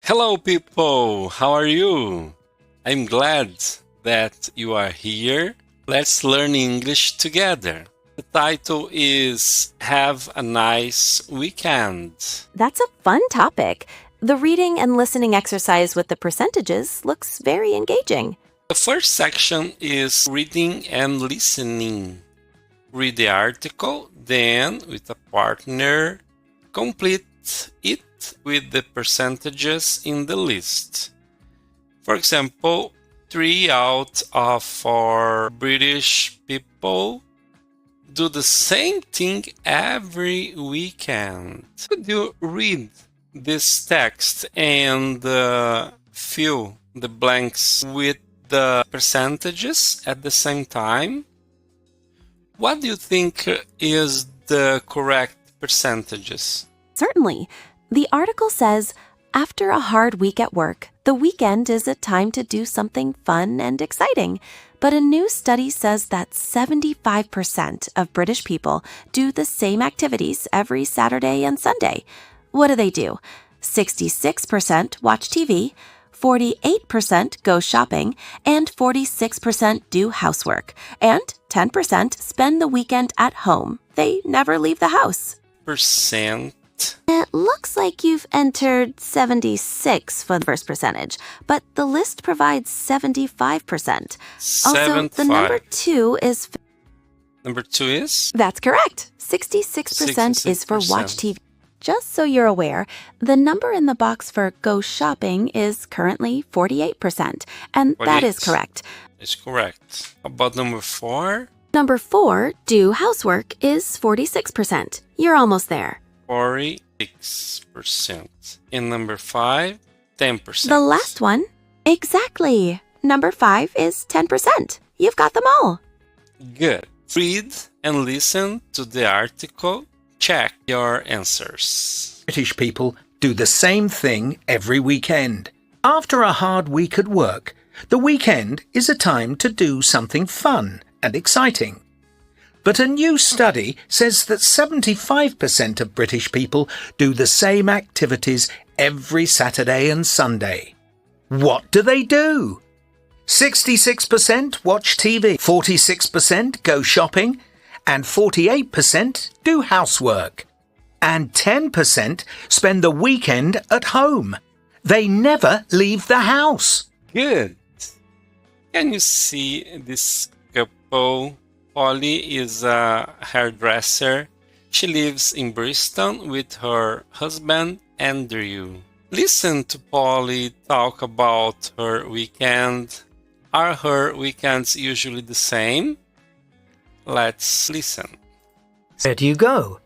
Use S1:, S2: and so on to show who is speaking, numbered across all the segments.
S1: Hello, people! How are you? I'm glad that you are here. Let's learn English together. The title is Have a Nice Weekend.
S2: That's a fun topic. The reading and listening exercise with the percentages looks very engaging.
S1: The first section is reading and listening. Read the article, then with a partner, complete it with the percentages in the list. For example, 3 out of 4 British people do the same thing every weekend. Could you read this text and fill the blanks with the percentages at the same time? What do you think is the correct percentages?
S2: Certainly. The article says, after a hard week at work, the weekend is a time to do something fun and exciting. But a new study says that 75% of British people do the same activities every Saturday and Sunday. What do? 66% watch TV, 48% go shopping, and 46% do housework, and 10% spend the weekend at home. They never leave the house.
S1: Percent.
S2: It looks like you've entered 76 for the first percentage, but the list provides 75%. Also, the number 2 is...
S1: Number 2 is?
S2: That's correct. 66% is for watch TV. Just so you're aware, the number in the box for go shopping is currently 48%, and that is correct.
S1: It's correct. About number 4?
S2: Number 4, do housework, is 46%. You're almost there.
S1: 46%. In number 5, 10%.
S2: The last one? Exactly. Number 5 is 10%. You've got them all.
S1: Good. Read and listen to the article. Check your answers.
S3: British people do the same thing every weekend. After a hard week at work, the weekend is a time to do something fun and exciting. But a new study says that 75% of British people do the same activities every Saturday and Sunday. What do? 66% watch TV, 46% go shopping, and 48% do housework. And 10% spend the weekend at home. They never leave the house.
S1: Good. Can you see this couple? Polly is a hairdresser. She lives in Bristol with her husband, Andrew. Listen to Polly talk about her weekend. Are her weekends usually the same? Let's listen.
S3: Where do you go?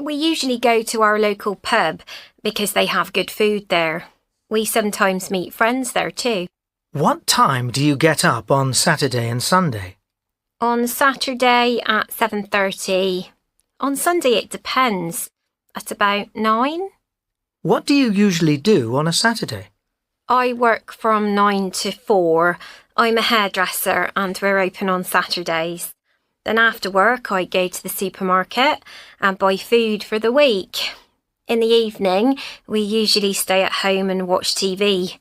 S4: We usually go to our local pub because they have good food there. We sometimes meet friends there too.
S5: What time do you get up on Saturday and Sunday?
S4: On Saturday at 7:30. On Sunday it depends. At about 9.
S5: What do you usually do on a Saturday?
S4: I work from 9 to 4. I'm a hairdresser and we're open on Saturdays. Then after work I go to the supermarket and buy food for the week. In the evening we usually stay at home and watch TV.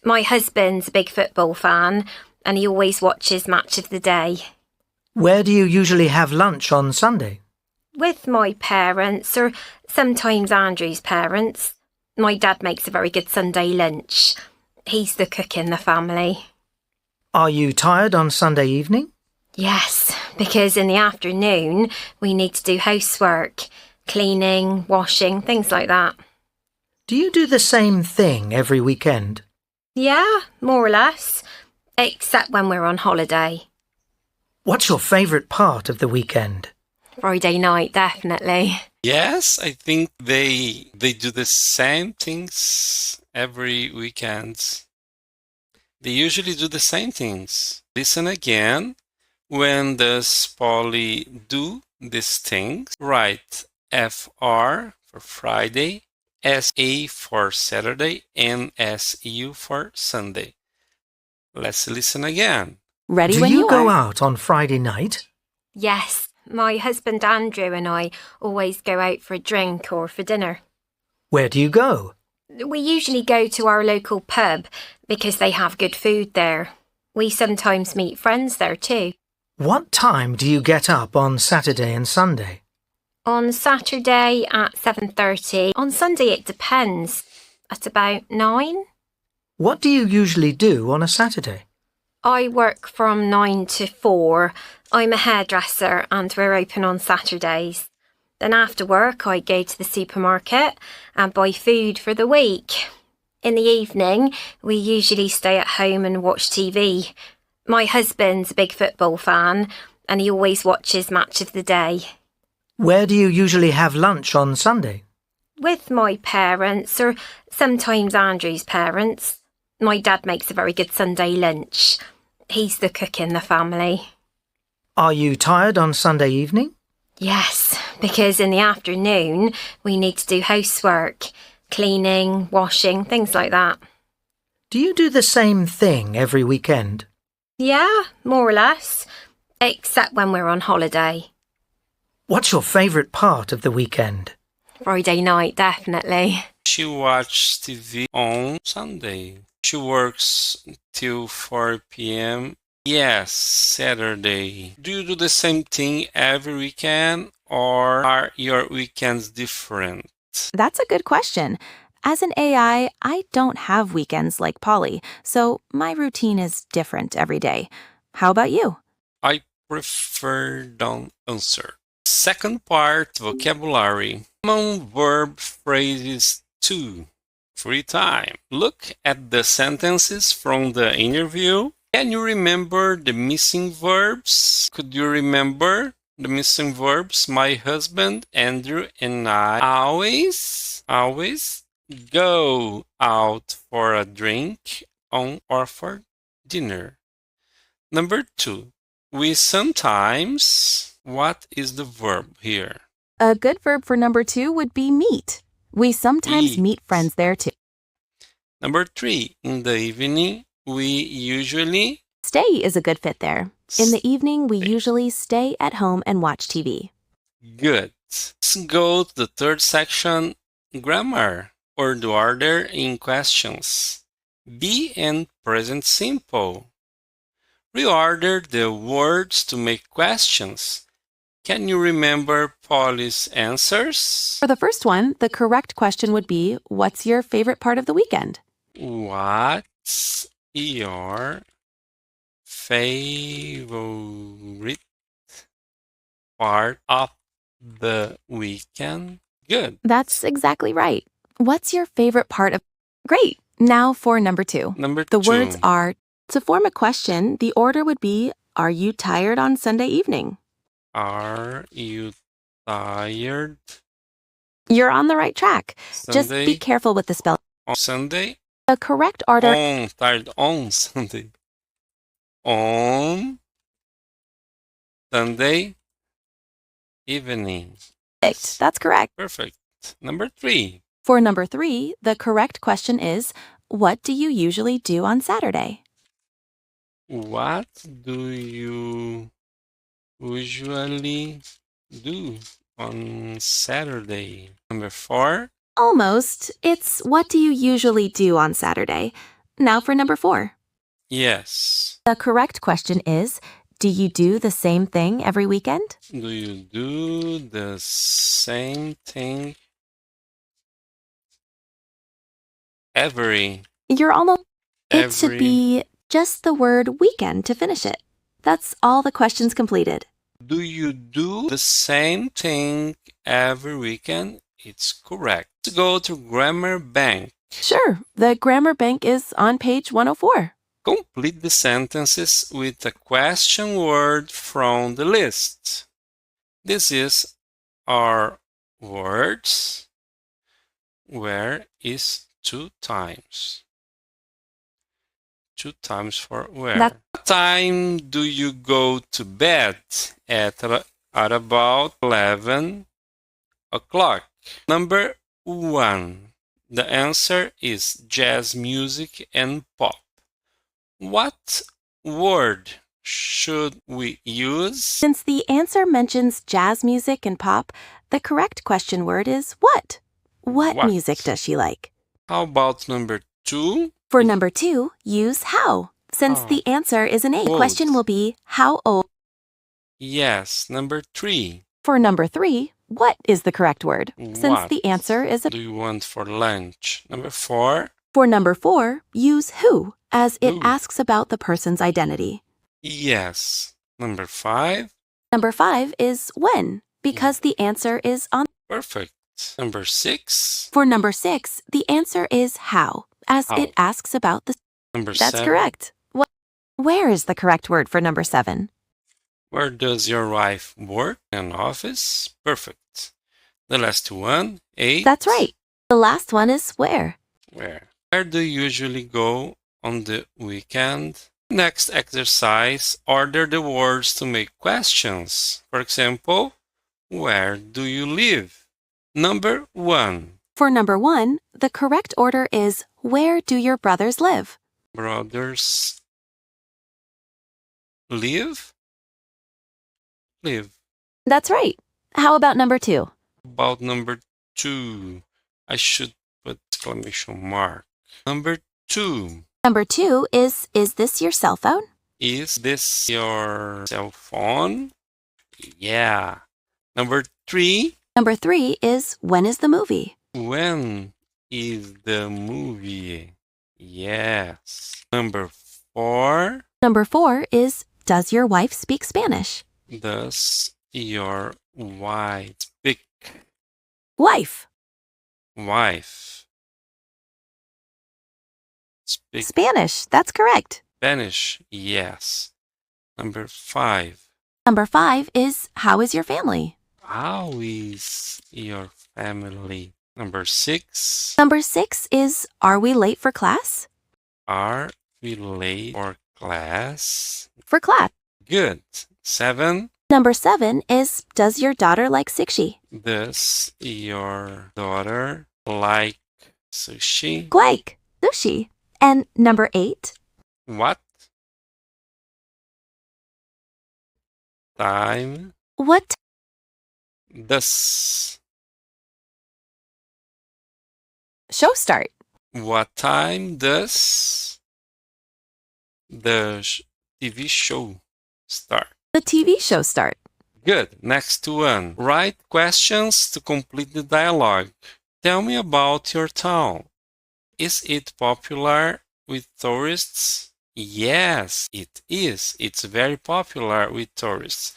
S4: My husband's a big football fan and he always watches Match of the Day.
S5: Where do you usually have lunch on Sunday?
S4: With my parents, or sometimes Andrew's parents. My dad makes a very good Sunday lunch. He's the cook in the family.
S5: Are you tired on Sunday evening?
S4: Yes, because in the afternoon we need to do housework, cleaning, washing, things like that.
S5: Do you do the same thing every weekend?
S4: Yeah, more or less, except when we're on holiday.
S5: What's your favourite part of the weekend?
S4: Friday night, definitely.
S1: Yes, I think they do the same things every weekend. They usually do the same things. Listen again. When does Polly do these things? Write FR for Friday, SA for Saturday, and SU for Sunday. Let's listen again.
S2: Ready when you are.
S5: Do you go out on Friday night?
S4: Yes, my husband Andrew and I always go out for a drink or for dinner.
S5: Where do you go?
S4: We usually go to our local pub because they have good food there. We sometimes meet friends there too.
S5: What time do you get up on Saturday and Sunday?
S4: On Saturday at 7:30. On Sunday it depends. At about 9.
S5: What do you usually do on a Saturday?
S4: I work from 9 to 4. I'm a hairdresser and we're open on Saturdays. Then after work I go to the supermarket and buy food for the week. In the evening we usually stay at home and watch TV. My husband's a big football fan and he always watches Match of the Day.
S5: Where do you usually have lunch on Sunday?
S4: With my parents or sometimes Andrew's parents. My dad makes a very good Sunday lunch. He's the cook in the family.
S5: Are you tired on Sunday evening?
S4: Yes, because in the afternoon we need to do housework, cleaning, washing, things like that.
S5: Do you do the same thing every weekend?
S4: Yeah, more or less, except when we're on holiday.
S5: What's your favourite part of the weekend?
S4: Friday night, definitely.
S1: She watches TV on Sunday. She works till 4 p.m. Yes, Saturday. Do you do the same thing every weekend or are your weekends different?
S2: That's a good question. As an AI, I don't have weekends like Polly, so my routine is different every day. How about you?
S1: I prefer don't answer. Second part, vocabulary. Common verb phrases 2. Free time. Look at the sentences from the interview. Can you remember the missing verbs? Could you remember the missing verbs? My husband, Andrew, and I always go out for a drink or for dinner. Number 2. We sometimes. What is the verb here?
S2: A good verb for number 2 would be meet. We sometimes meet friends there too.
S1: Number 3. In the evening, we usually.
S2: Stay is a good fit there. In the evening, we usually stay at home and watch TV.
S1: Good. Let's go to the third section, grammar, or the order in questions. Be and present simple. Reorder the words to make questions. Can you remember Polly's answers?
S2: For the first one, the correct question would be, what's your favorite part of the weekend?
S1: What's your favorite part of the weekend? Good.
S2: That's exactly right. What's your favorite part of... Great. Now for number 2.
S1: Number 2.
S2: The words are, to form a question, the order would be, are you tired on Sunday evening?
S1: Are you tired?
S2: You're on the right track.
S1: Sunday,
S2: Just be careful with the spelling.
S1: on Sunday?
S2: The correct order...
S1: Tired on Sunday. On Sunday evening.
S2: Perfect. That's correct.
S1: Perfect. Number 3.
S2: For number 3, the correct question is, what do you usually do on Saturday?
S1: What do you usually do on Saturday? Number 4.
S2: Almost. It's what do you usually do on Saturday? Now for number 4.
S1: Yes.
S2: The correct question is, do you do the same thing every weekend?
S1: Do you do the same thing every?
S2: You're almost... It should be just the word weekend to finish it. That's all the questions completed.
S1: Do you do the same thing every weekend? It's correct. Let's go to Grammar Bank.
S2: Sure. The grammar bank is on page 104.
S1: Complete the sentences with a question word from the list. This is our words. Where is 2 times? 2 times for where? What time do you go to bed? At about 11 o'clock. Number 1. The answer is jazz music and pop. What word should we use?
S2: Since the answer mentions jazz music and pop, the correct question word is what? What music does she like?
S1: How about number 2?
S2: For number 2, use how. Since the answer is an A,
S1: Old.
S2: question will be how old.
S1: Yes. Number 3.
S2: For number 3, what is the correct word? Since
S1: What
S2: the answer is a...
S1: do you want for lunch? Number 4.
S2: For number 4, use who, as it
S1: Who.
S2: asks about the person's identity.
S1: Yes. Number 5.
S2: Number 5 is when, because the answer is on.
S1: Perfect. Number 6.
S2: For number 6, the answer is how, as
S1: How.
S2: it asks about the...
S1: Number
S2: That's
S1: 7.
S2: correct. Where is the correct word for number 7?
S1: Where does your wife work? An office? Perfect. The last one, 8.
S2: That's right. The last one is where.
S1: Where? Where do you usually go on the weekend? Next exercise, order the words to make questions. For example, where do you live? Number 1.
S2: For number 1, the correct order is where do your brothers live?
S1: Brothers live? Live.
S2: That's right. How about number 2?
S1: About number 2, I should put exclamation mark. Number 2.
S2: Number 2 is this your cell phone?
S1: Is this your cell phone? Yeah. Number 3.
S2: Number 3 is when is the movie?
S1: When is the movie? Yes. Number 4.
S2: Number 4 is does your wife speak Spanish?
S1: Does your wife speak?
S2: Wife.
S1: Wife speak
S2: Spanish. That's correct.
S1: Spanish? Yes. Number 5.
S2: Number 5 is how is your family?
S1: How is your family? Number 6.
S2: Number 6 is are we late for class?
S1: Are we late for class?
S2: For class.
S1: Good. 7.
S2: Number 7 is does your daughter like sushi?
S1: Does your daughter like sushi?
S2: Like sushi. And number 8,
S1: What time
S2: what
S1: does
S2: show start?
S1: what time does the TV show start?
S2: The TV show start.
S1: Good. Next one. Write questions to complete the dialogue. Tell me about your town. Is it popular with tourists? Yes, it is. It's very popular with tourists.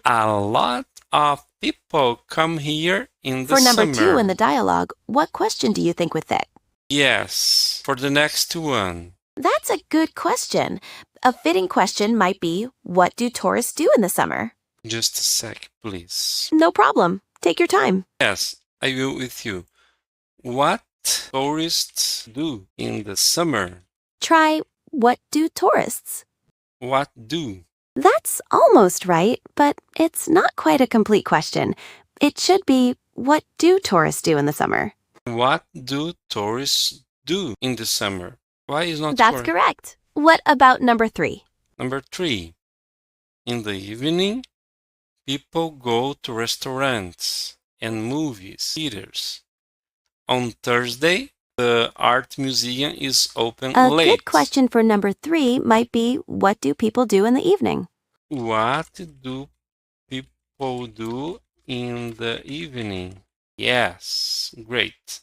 S1: A lot of people come here in the
S2: For number
S1: summer.
S2: 2 in the dialogue, what question do you think would fit?
S1: Yes. For the next one.
S2: That's a good question. A fitting question might be, what do tourists do in the summer?
S1: Just a sec, please.
S2: No problem. Take your time.
S1: Yes, I will with you. What tourists do in the summer?
S2: Try, what do tourists?
S1: What do?
S2: That's almost right, but it's not quite a complete question. It should be, what do tourists do in the summer?
S1: What do tourists do in the summer? Why is not
S2: That's correct. What about number 3?
S1: Number 3. In the evening, people go to restaurants and movie theaters. On Thursday, the art museum is open
S2: A
S1: late.
S2: good question for number 3 might be, what do people do in the evening?
S1: What do people do in the evening? Yes, great.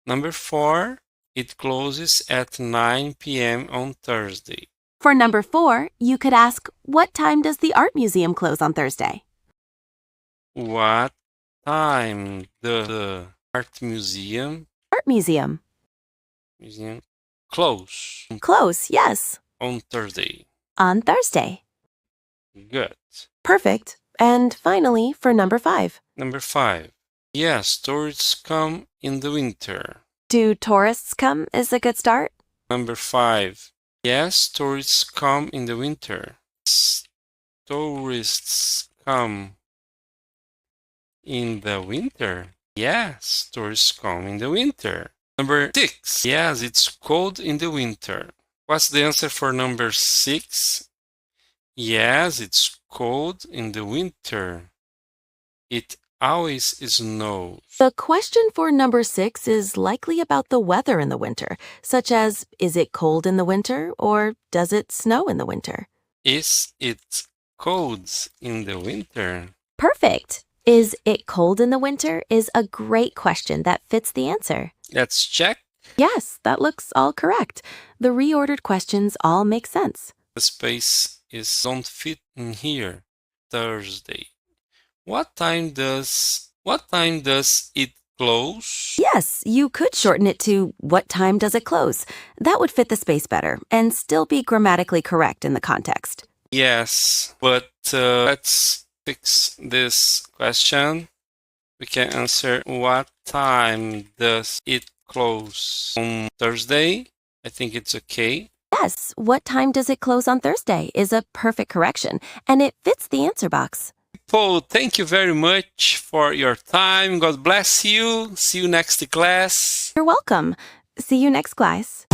S1: Number 4, it closes at 9 p.m. on Thursday.
S2: For number 4, you could ask, what time does the art museum close on Thursday?
S1: What time does the art museum
S2: Art museum.
S1: close
S2: Close, yes.
S1: on Thursday?
S2: On Thursday.
S1: Good.
S2: Perfect. And finally, for number 5.
S1: Number 5. Yes, tourists come in the winter.
S2: Do tourists come is a good start?
S1: Number 5. Yes, tourists come in the winter. Tourists come in the winter. Yes, tourists come in the winter. Number 6. Yes, it's cold in the winter. What's the answer for number 6? Yes, it's cold in the winter. It always snows.
S2: The question for number 6 is likely about the weather in the winter, such as, is it cold in the winter or does it snow in the winter?
S1: Is it cold in the winter?
S2: Perfect! Is it cold in the winter is a great question that fits the answer.
S1: Let's check.
S2: Yes, that looks all correct. The reordered questions all make sense.
S1: The space don't fit in here. Thursday. What time does it close?
S2: Yes, you could shorten it to, what time does it close? That would fit the space better and still be grammatically correct in the context.
S1: Yes, but let's fix this question. We can answer, what time does it close on Thursday? I think it's okay.
S2: Yes, what time does it close on Thursday is a perfect correction, and it fits the answer box.
S1: Paul, thank you very much for your time. God bless you. See you next class.
S2: You're welcome. See you next class.